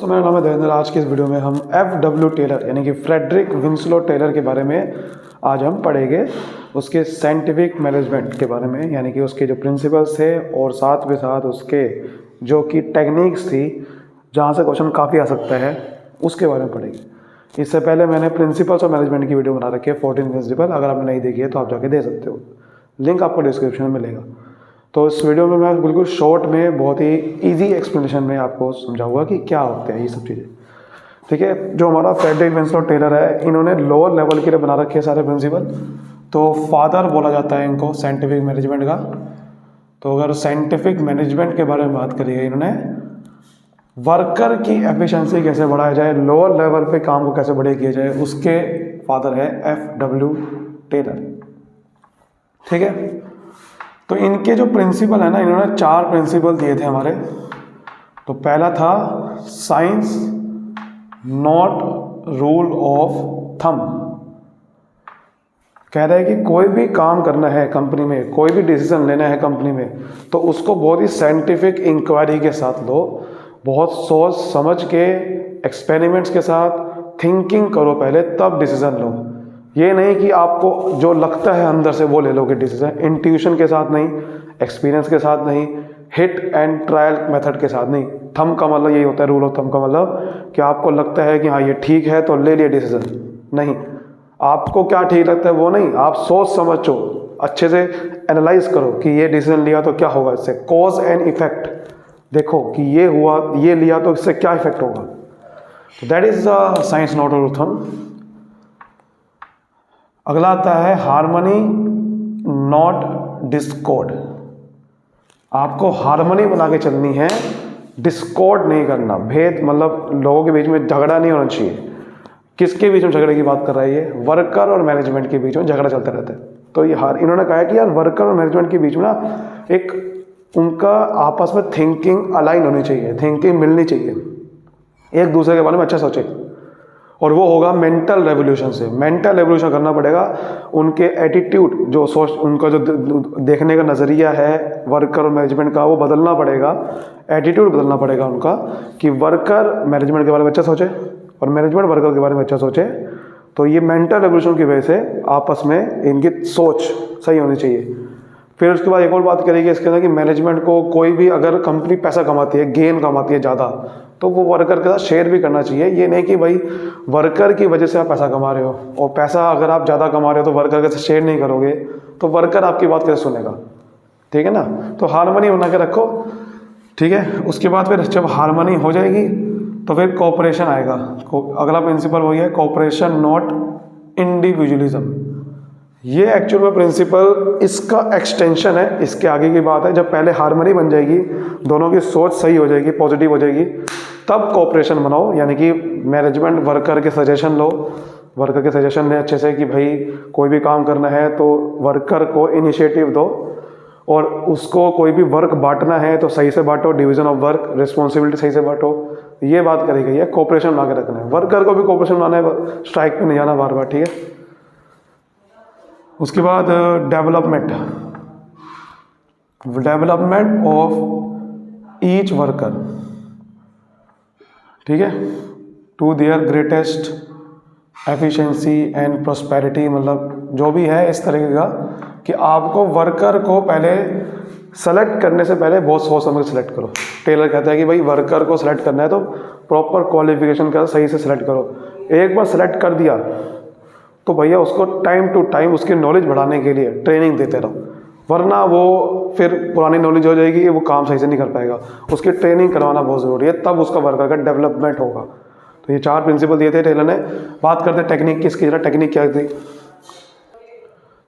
तो मेरा नाम है देवेंद्र। आज की इस वीडियो में हम FW टेलर यानी कि फ्रेडरिक विंसलो टेलर के बारे में आज हम पढ़ेंगे, उसके साइंटिफिक मैनेजमेंट के बारे में, यानी कि उसके जो प्रिंसिपल्स थे और साथ में साथ उसके जो कि टेक्निक्स थी जहाँ से क्वेश्चन काफ़ी आ सकता है उसके बारे में पढ़ेंगे। इससे पहले मैंने प्रिंसिपल्स और मैनेजमेंट की वीडियो बना रखी है 14 प्रिंसिपल, अगर आपने नहीं देखी है तो आप जाके दे सकते हो, लिंक आपको डिस्क्रिप्शन में मिलेगा। तो इस वीडियो में मैं बिल्कुल शॉर्ट में बहुत ही इजी एक्सप्लेनेशन में आपको समझाऊंगा कि क्या होते हैं ये सब चीज़ें। ठीक है, जो हमारा फ्रेडरिक विंसलो टेलर है, इन्होंने लोअर लेवल के लिए बना रखे हैं सारे प्रिंसिपल। तो फादर बोला जाता है इनको साइंटिफिक मैनेजमेंट का। तो अगर साइंटिफिक मैनेजमेंट के बारे में बात करिए, इन्होंने वर्कर की एफिशिएंसी कैसे बढ़ाया जाए, लोअर लेवल पे काम को कैसे बढ़े किया जाए, उसके फादर है FW टेलर। ठीक है, तो इनके जो प्रिंसिपल है ना, इन्होंने 4 प्रिंसिपल दिए थे हमारे। तो पहला था science not rule of thumb. कह रहे हैं कि कोई भी काम करना है कंपनी में, कोई भी डिसीजन लेना है कंपनी में, तो उसको बहुत ही साइंटिफिक इंक्वायरी के साथ लो, बहुत सोच समझ के एक्सपेरिमेंट्स के साथ थिंकिंग करो पहले, तब डिसीजन लो। ये नहीं कि आपको जो लगता है अंदर से वो ले लोगे डिसीजन, इंट्यूशन के साथ नहीं, एक्सपीरियंस के साथ नहीं, हिट एंड ट्रायल मेथड के साथ नहीं। थंब का मतलब यही होता है, रूल ऑफ थंब का मतलब कि आपको लगता है कि हाँ ये ठीक है तो ले लिया डिसीजन। नहीं, आपको क्या ठीक लगता है वो नहीं, आप सोच समझो, अच्छे से एनालाइज करो कि ये डिसीजन लिया तो क्या होगा, इससे कॉज एंड इफेक्ट देखो कि ये हुआ, ये लिया तो इससे क्या इफेक्ट होगा। तो that is the science not rule of thumb. अगला आता है हार्मनी नॉट डिस्कॉर्ड। आपको हार्मनी बना के चलनी है, डिस्कॉर्ड नहीं करना। भेद मतलब लोगों के बीच में झगड़ा नहीं होना चाहिए। किसके बीच में झगड़े की बात कर रहा है ये? वर्कर और मैनेजमेंट के बीच में झगड़ा चलता रहता है। तो ये इन्होंने कहा है कि यार वर्कर और मैनेजमेंट के बीच में ना एक उनका आपस में थिंकिंग अलाइन होनी चाहिए, थिंकिंग मिलनी चाहिए, एक दूसरे के बारे में अच्छा सोचे। और वो होगा मेंटल रेवोल्यूशन से। मेंटल रेवोल्यूशन करना पड़ेगा, उनके एटीट्यूड जो सोच, उनका जो देखने का नज़रिया है वर्कर और मैनेजमेंट का, वो बदलना पड़ेगा, एटीट्यूड बदलना पड़ेगा उनका, कि वर्कर मैनेजमेंट के बारे में अच्छा सोचे और मैनेजमेंट वर्कर के बारे में अच्छा सोचे। तो ये मेंटल रेवोल्यूशन की वजह से आपस में इनकी सोच सही होनी चाहिए। फिर उसके बाद एक और बात करेगी इसके अंदर कि मैनेजमेंट को कोई भी अगर कंपनी पैसा कमाती है, गेन कमाती है ज़्यादा, तो वो वर्कर के साथ शेयर भी करना चाहिए। ये नहीं कि भाई वर्कर की वजह से आप पैसा कमा रहे हो और पैसा अगर आप ज़्यादा कमा रहे हो तो वर्कर के साथ शेयर नहीं करोगे तो वर्कर आपकी बात कैसे सुनेगा। ठीक है ना, तो हार्मनी बना के रखो। ठीक है, उसके बाद फिर जब हार्मनी हो जाएगी तो फिर कोऑपरेशन आएगा। अगला प्रिंसिपल वही है, कोऑपरेशन नॉट इंडिविजुअलिज्म। ये एक्चुअल में प्रिंसिपल इसका एक्सटेंशन है, इसके आगे की बात है। जब पहले हार्मनी बन जाएगी, दोनों की सोच सही हो जाएगी, पॉजिटिव हो जाएगी, तब कोऑपरेशन बनाओ, यानी कि मैनेजमेंट वर्कर के सजेशन लो, वर्कर के सजेशन लें अच्छे से कि भाई कोई भी काम करना है तो वर्कर को इनिशिएटिव दो, और उसको कोई भी वर्क बांटना है तो सही से बांटो, डिवीजन ऑफ वर्क, रिस्पॉन्सिबिलिटी सही से बांटो। ये बात करी गई है, कोऑपरेशन बना के रखना है, वर्कर को भी कोऑपरेशन बनाना है, स्ट्राइक पे नहीं जाना बार बार। ठीक है, उसके बाद डेवलपमेंट ऑफ ईच वर्कर। ठीक है, to their greatest efficiency and prosperity, मतलब जो भी है इस तरीके का कि आपको वर्कर को पहले सेलेक्ट करने से पहले बहुत सोच समझ के सेलेक्ट करो। टेलर कहता है कि भाई वर्कर को सेलेक्ट करना है तो प्रॉपर क्वालिफिकेशन का सही से सेलेक्ट करो। एक बार सेलेक्ट कर दिया तो भैया उसको टाइम टू टाइम उसकी नॉलेज बढ़ाने के लिए ट्रेनिंग देते रहो, वरना वो फिर पुरानी नॉलेज हो जाएगी, वो काम सही से नहीं कर पाएगा। उसकी ट्रेनिंग करवाना बहुत ज़रूरी है, तब उसका वर्कर का डेवलपमेंट होगा। तो ये 4 प्रिंसिपल दिए थे टेलर ने। बात करते हैं टेक्निक की, इसकी जरा टेक्निक क्या थी।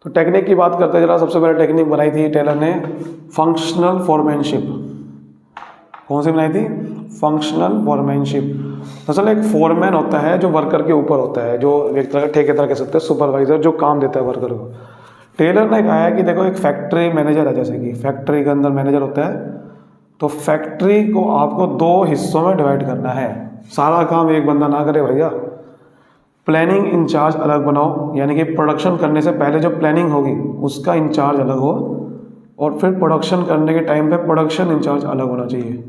तो टेक्निक की बात करते हैं जरा। सबसे पहले टेक्निक बनाई थी टेलर ने फंक्शनल फॉरमैनशिप। कौन सी बनाई थी? Functional foremanship. दरअसल एक फोरमैन होता है जो वर्कर के ऊपर होता है, जो एक तरह का ठेकेदार कह सकते हैं, सुपरवाइजर, जो काम देता है वर्कर को। टेलर ने कहा है कि देखो एक फैक्ट्री मैनेजर है, जैसे कि फैक्ट्री के अंदर मैनेजर होता है, तो फैक्ट्री को आपको 2 हिस्सों में डिवाइड करना है। सारा काम एक बंदा ना करे भैया। प्लानिंग इंचार्ज अलग बनाओ, यानी कि प्रोडक्शन करने से पहले जो प्लानिंग होगी उसका इंचार्ज अलग हो, और फिर प्रोडक्शन करने के टाइम पे प्रोडक्शन इंचार्ज अलग होना चाहिए।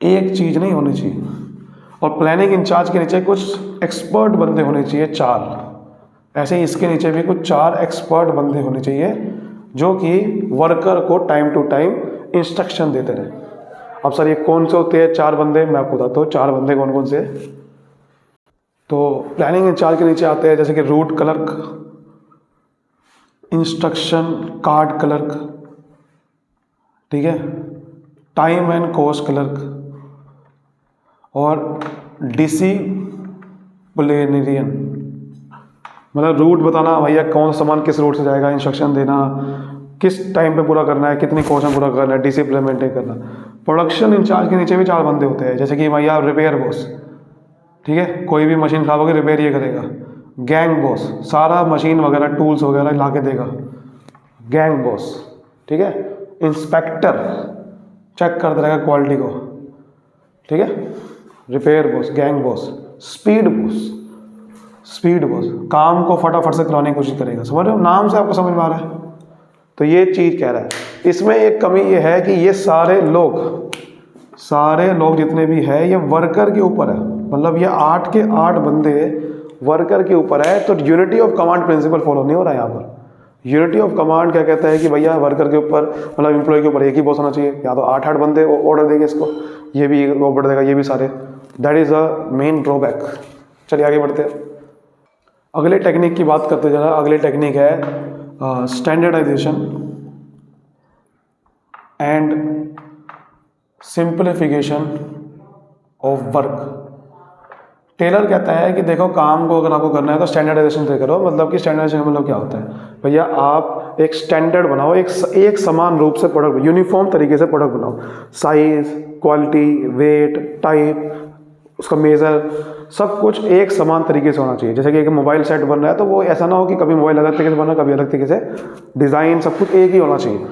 एक चीज़ नहीं होनी चाहिए। और प्लानिंग इंचार्ज के नीचे कुछ एक्सपर्ट बंदे होने चाहिए 4। ऐसे ही इसके नीचे भी कुछ 4 एक्सपर्ट बंदे होने चाहिए जो कि वर्कर को टाइम टू टाइम इंस्ट्रक्शन देते रहे। अब सर ये कौन से होते हैं 4 बंदे, मैं आपको बताता हूँ 4 बंदे कौन कौन से। तो प्लानिंग इंचार्ज के नीचे आते हैं जैसे कि root clerk, instruction card clerk, ठीक है, टाइम एंड कॉस्ट क्लर्क और डिसिप्लिनेरियन, मतलब रूट बताना भैया कौन सा सामान किस रूट से जाएगा, इंस्ट्रक्शन देना, किस टाइम पे पूरा करना है, कितनी कॉस्ट में पूरा करना है, डिसिप्लिन मेंटेन करना। प्रोडक्शन इंचार्ज के नीचे भी 4 बंदे होते हैं जैसे कि भैया रिपेयर बॉस, ठीक है, कोई भी मशीन खराब होगी रिपेयर ये करेगा। गैंग बॉस, सारा मशीन वगैरह टूल्स वगैरह ला के देगा, गैंग बॉस, ठीक है। इंस्पेक्टर, चेक करता रहेगा क्वालिटी को, ठीक है, repair boss, gang boss. Speed boss, speed boss काम को फटाफट से कराने की कोशिश करेगा। समझ रहे हो, नाम से आपको समझ में आ रहा है। तो ये चीज़ कह रहा है। इसमें एक कमी ये है कि ये सारे लोग जितने भी है ये वर्कर के ऊपर है, मतलब ये 8 के 8 बंदे वर्कर के ऊपर है। तो unity of command principle follow नहीं हो रहा है यहाँ पर। यूनिटी ऑफ कमांड क्या कहता है कि भैया वर्कर के ऊपर, मतलब एम्प्लॉय के ऊपर एक ही बॉस होना चाहिए, या तो 8-8 बंदे ऑर्डर देंगे इसको, ये भी ऑर्डर देगा, ये भी सारे। That is a main drawback. चलिए आगे बढ़ते हैं, अगले टेक्निक की बात करते जरा। अगली टेक्निक है standardisation and simplification of work. Taylor कहता है कि देखो काम को अगर आपको करना है तो स्टैंडर्डाइजेशन से करो। मतलब कि स्टैंडर्डाइजेशन मतलब क्या होता है भैया, आप एक स्टैंडर्ड बनाओ, एक समान रूप से प्रोडक्ट, यूनिफॉर्म तरीके से प्रोडक्ट बनाओ। साइज, क्वालिटी, वेट, टाइप, उसका मेज़र, सब कुछ एक समान तरीके से होना चाहिए। जैसे कि एक मोबाइल सेट बन रहा है तो वो ऐसा ना हो कि कभी मोबाइल अलग तरीके से बना, कभी अलग तरीके से, डिज़ाइन सब कुछ एक ही होना चाहिए,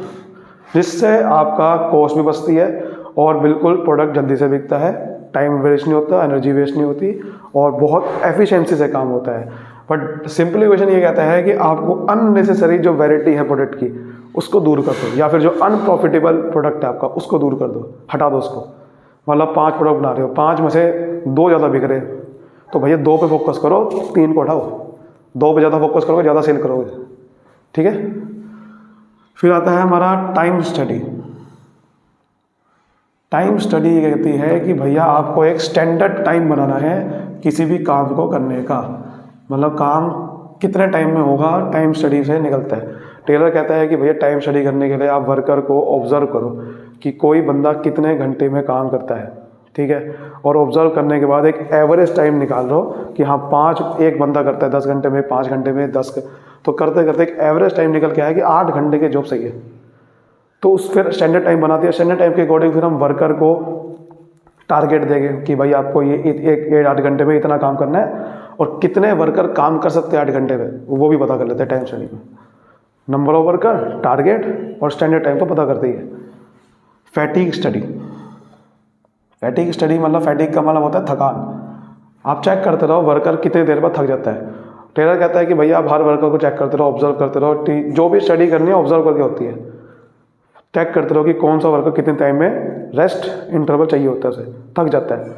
जिससे आपका कॉस्ट भी बचती है और बिल्कुल प्रोडक्ट जल्दी से बिकता है, टाइम वेस्ट नहीं होता, एनर्जी वेस्ट नहीं होती और बहुत एफिशिएंसी से काम होता है। बट सिंप्लीफिकेशन ये कहता है कि आपको अननेसेसरी जो वैरायटी है प्रोडक्ट की उसको दूर कर दो, या फिर जो अनप्रॉफिटेबल प्रोडक्ट है आपका उसको दूर कर दो, हटा दो उसको। मतलब 5 प्रोडक्ट बना रहे हो, 5 में से 2 ज़्यादा बिक रहे, तो भैया 2 पे फोकस करो, 3 को हटाओ। 2 पे ज़्यादा फोकस करोगे, ज़्यादा सेल करोगे, ठीक है। फिर आता है हमारा टाइम स्टडी। टाइम स्टडी कहती है कि भैया आपको एक स्टैंडर्ड टाइम बनाना है किसी भी काम को करने का, मतलब काम कितने टाइम में होगा, टाइम स्टडी से निकलता है। टेलर कहता है कि भैया टाइम स्टडी करने के लिए आप वर्कर को ऑब्जर्व करो कि कोई बंदा कितने घंटे में काम करता है, ठीक है, और ऑब्जर्व करने के बाद एक एवरेज टाइम निकाल लो कि हाँ 5 एक बंदा करता है 10 घंटे में, 5 घंटे में, 10, तो करते करते एक एवरेज टाइम निकल के आया कि 8 घंटे की जॉब सही है। तो उस फिर स्टैंडर्ड टाइम बनाती है, स्टैंडर्ड टाइम के अकॉर्डिंग फिर हम वर्कर को टारगेट देंगे कि भाई आपको ये 8 घंटे में इतना काम करना है, और कितने वर्कर काम कर सकते हैं 8 घंटे में वो भी पता कर लेते हैं टाइम स्टडी में। नंबर ऑफ वर्कर, टारगेट और स्टैंडर्ड टाइम तो पता करते ही है। फैटिग स्टडी, फैटिग स्टडी मतलब फैटिग का मतलब होता है थकान। आप चेक करते रहो वर्कर कितनी देर बाद थक जाता है। टेलर कहता है कि भैया आप हर वर्कर को चेक करते रहो, ऑब्जर्व करते रहो, जो भी स्टडी करनी है ऑब्जर्व करके होती है। चेक करते रहो कि कौन सा वर्कर कितने टाइम में रेस्ट इंटरवल चाहिए होता है, उसे थक जाता है।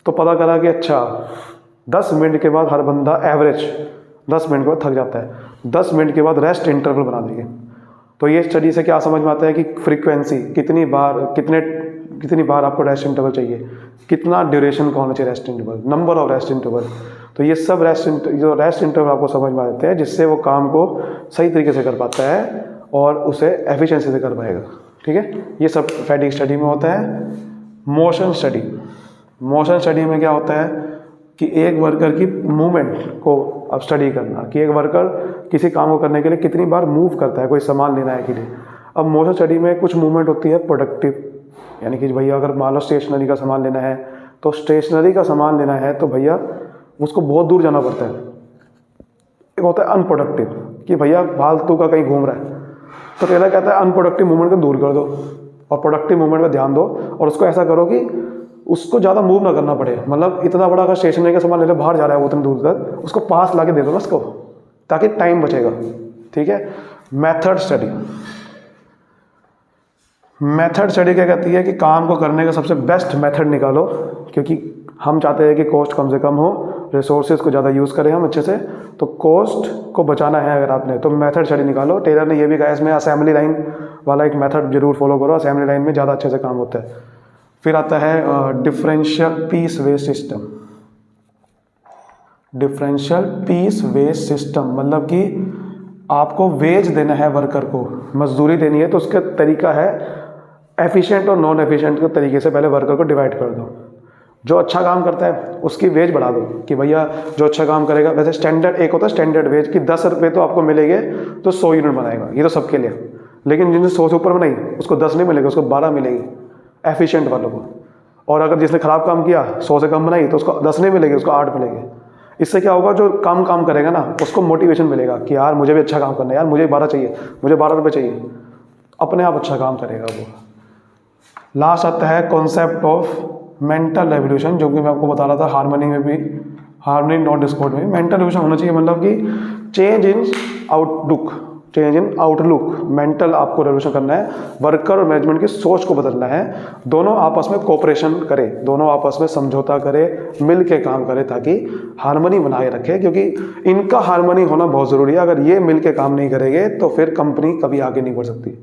तो पता करा कि अच्छा 10 मिनट के बाद हर बंदा एवरेज 10 मिनट के बाद थक जाता है, 10 मिनट के बाद रेस्ट इंटरवल बना देंगे। तो ये स्टडी से क्या समझ में आता है कि फ्रीक्वेंसी कितनी बार आपको रेस्ट इंटरवल चाहिए, कितना ड्यूरेशन का होना चाहिए rest interval, number of rest interval. तो ये सब रेस्ट इंटरवल आपको समझ में आते हैं, जिससे वो काम को सही तरीके से कर पाता है और उसे एफिशिएंसी से कर पाएगा, ठीक है। ये सब फैटिग स्टडी में होता है। मोशन स्टडी, मोशन स्टडी में क्या होता है कि एक वर्कर की मूवमेंट को अब स्टडी करना, कि एक वर्कर किसी काम को करने के लिए कितनी बार मूव करता है, कोई सामान लेना है के लिए। अब मोशन स्टडी में कुछ मूवमेंट होती है प्रोडक्टिव, यानी कि भैया अगर मान लो स्टेशनरी का सामान लेना है, तो स्टेशनरी का सामान लेना है तो भैया उसको बहुत दूर जाना पड़ता है। एक होता है अनप्रोडक्टिव, कि भैया फालतू का कहीं घूम रहा है, तो टेलर कहता है अनप्रोडक्टिव मूवमेंट को दूर कर दो और प्रोडक्टिव मूवमेंट पर ध्यान दो, और उसको ऐसा करो कि उसको ज़्यादा मूव ना करना पड़े। मतलब इतना बड़ा अगर स्टेशनरी का सामान ले लो, बाहर जा रहा है वो उतनी दूर तक, उसको पास ला के दे दो ना उसको, ताकि टाइम बचेगा, ठीक है। मेथड स्टडी, मेथड स्टडी क्या कहती है कि काम को करने का सबसे बेस्ट मेथड निकालो, क्योंकि हम चाहते हैं कि कॉस्ट कम से कम हो, रिसोर्सेज को ज़्यादा यूज़ करें हम अच्छे से। तो कॉस्ट को बचाना है अगर आपने, तो मेथड स्टडी निकालो। टेलर ने ये भी कहा इसमें असेंबली लाइन वाला एक मेथड जरूर फॉलो करो, असेंबली लाइन में ज़्यादा अच्छे से काम होता है। फिर आता है differential piece wage system. Differential piece wage system मतलब कि आपको वेज देना है वर्कर को, मजदूरी देनी है, तो उसका तरीका है एफिशिएंट और नॉन एफिशिएंट के तरीके से पहले वर्कर को डिवाइड कर दो। जो अच्छा काम करता है उसकी वेज बढ़ा दो कि भैया जो अच्छा काम करेगा, वैसे स्टैंडर्ड एक होता है स्टैंडर्ड वेज कि 10 रुपये तो आपको मिलेंगे तो 100 यूनिट बनाएगा, ये तो सबके लिए। लेकिन जिसने 100 से ऊपर बनाई उसको 10 नहीं मिलेगा, उसको 12 मिलेगी एफिशिएंट वालों को। और अगर जिसने खराब काम किया 100 से कम बनाई तो उसको 10 नहीं मिलेगी, उसको 8 मिलेगी। इससे क्या होगा, जो कम काम करेगा ना उसको मोटिवेशन मिलेगा कि यार मुझे भी अच्छा काम करना है, यार मुझे 12 चाहिए, मुझे 12 रुपये चाहिए, अपने आप अच्छा काम करेगा वो। लास्ट आता है कॉन्सेप्ट ऑफ मेंटल रेवोल्यूशन, जो कि मैं आपको बता रहा था हार्मनी में भी, हार्मनी नॉट डिस्कॉर्ड में मेंटल रेवोल्यूशन होना चाहिए। मतलब कि change in outlook, change in outlook, mental आपको रेवोल्यूशन करना है, वर्कर और मैनेजमेंट की सोच को बदलना है। दोनों आपस में कोऑपरेशन करें, दोनों आपस में समझौता करें, मिल के काम करें ताकि हार्मनी बनाए रखें, क्योंकि इनका हार्मनी होना बहुत ज़रूरी है। अगर ये मिल के काम नहीं करेंगे तो फिर कंपनी कभी आगे नहीं बढ़ सकती।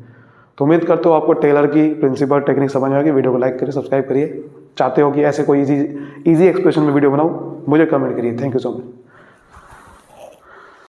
तो उम्मीद करता हूँ आपको टेलर की प्रिंसिपल टेक्निक समझ में आएगी। वीडियो को लाइक करिए, सब्सक्राइब करिए। चाहते हो कि ऐसे कोई इजी एक्सप्रेशन में वीडियो बनाऊँ, मुझे कमेंट करिए। Thank you so much.